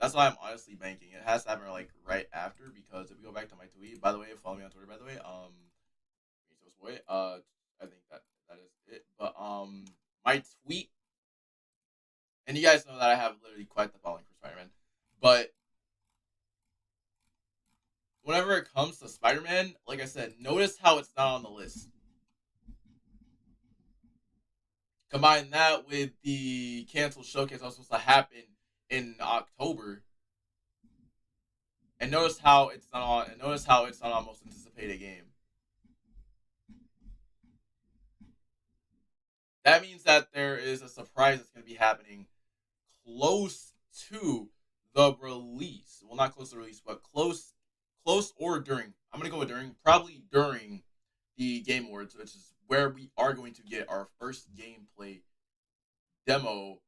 That's why I'm honestly banking. It has to happen like right after, because if we go back to my tweet, by the way, follow me on Twitter, by the way, I think that is it. But my tweet, and you guys know that I have literally quite the following for Spider-Man, but whenever it comes to Spider-Man, like I said, notice how it's not on the list. Combine that with the canceled showcase that was supposed to happen in October, and notice how it's not on. And notice how it's not our most anticipated game. That means that there is a surprise that's going to be happening close to the release. Well, not close to the release, but close or during. I'm going to go with during, probably during the Game Awards, which is where we are going to get our first gameplay demo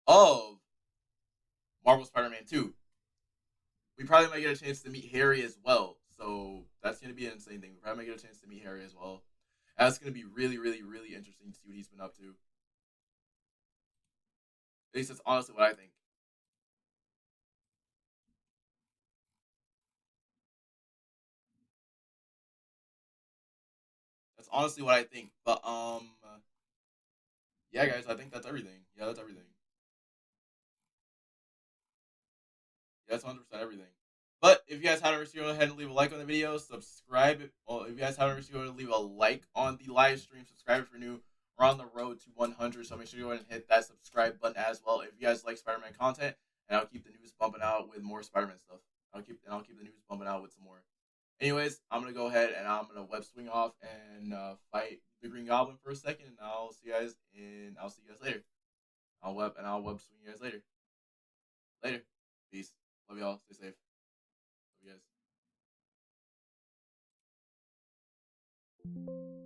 of Marvel Spider-Man 2. We probably might get a chance to meet Harry as well. So that's going to be an insane thing. We probably might get a chance to meet Harry as well. And that's going to be really, really, really interesting to see what he's been up to. At least that's honestly what I think. That's honestly what I think. But, yeah, guys, I think that's everything. Yeah, that's everything. Yeah, that's 100% everything. But if you guys haven't received, go ahead and leave a like on the video, subscribe. Well, if you guys haven't received, go ahead and leave a like on the live stream, subscribe if you're new. We're on the road to 100, so make sure you go ahead and hit that subscribe button as well. If you guys like Spider-Man content, and I'll keep the news bumping out with more Spider-Man stuff. I'll keep the news bumping out with some more. Anyways, I'm gonna go ahead and I'm gonna web swing off and fight the Green Goblin for a second, and I'll see you guys later. I'll web swing you guys later. Later. Peace. Love y'all. Stay safe. Love you guys.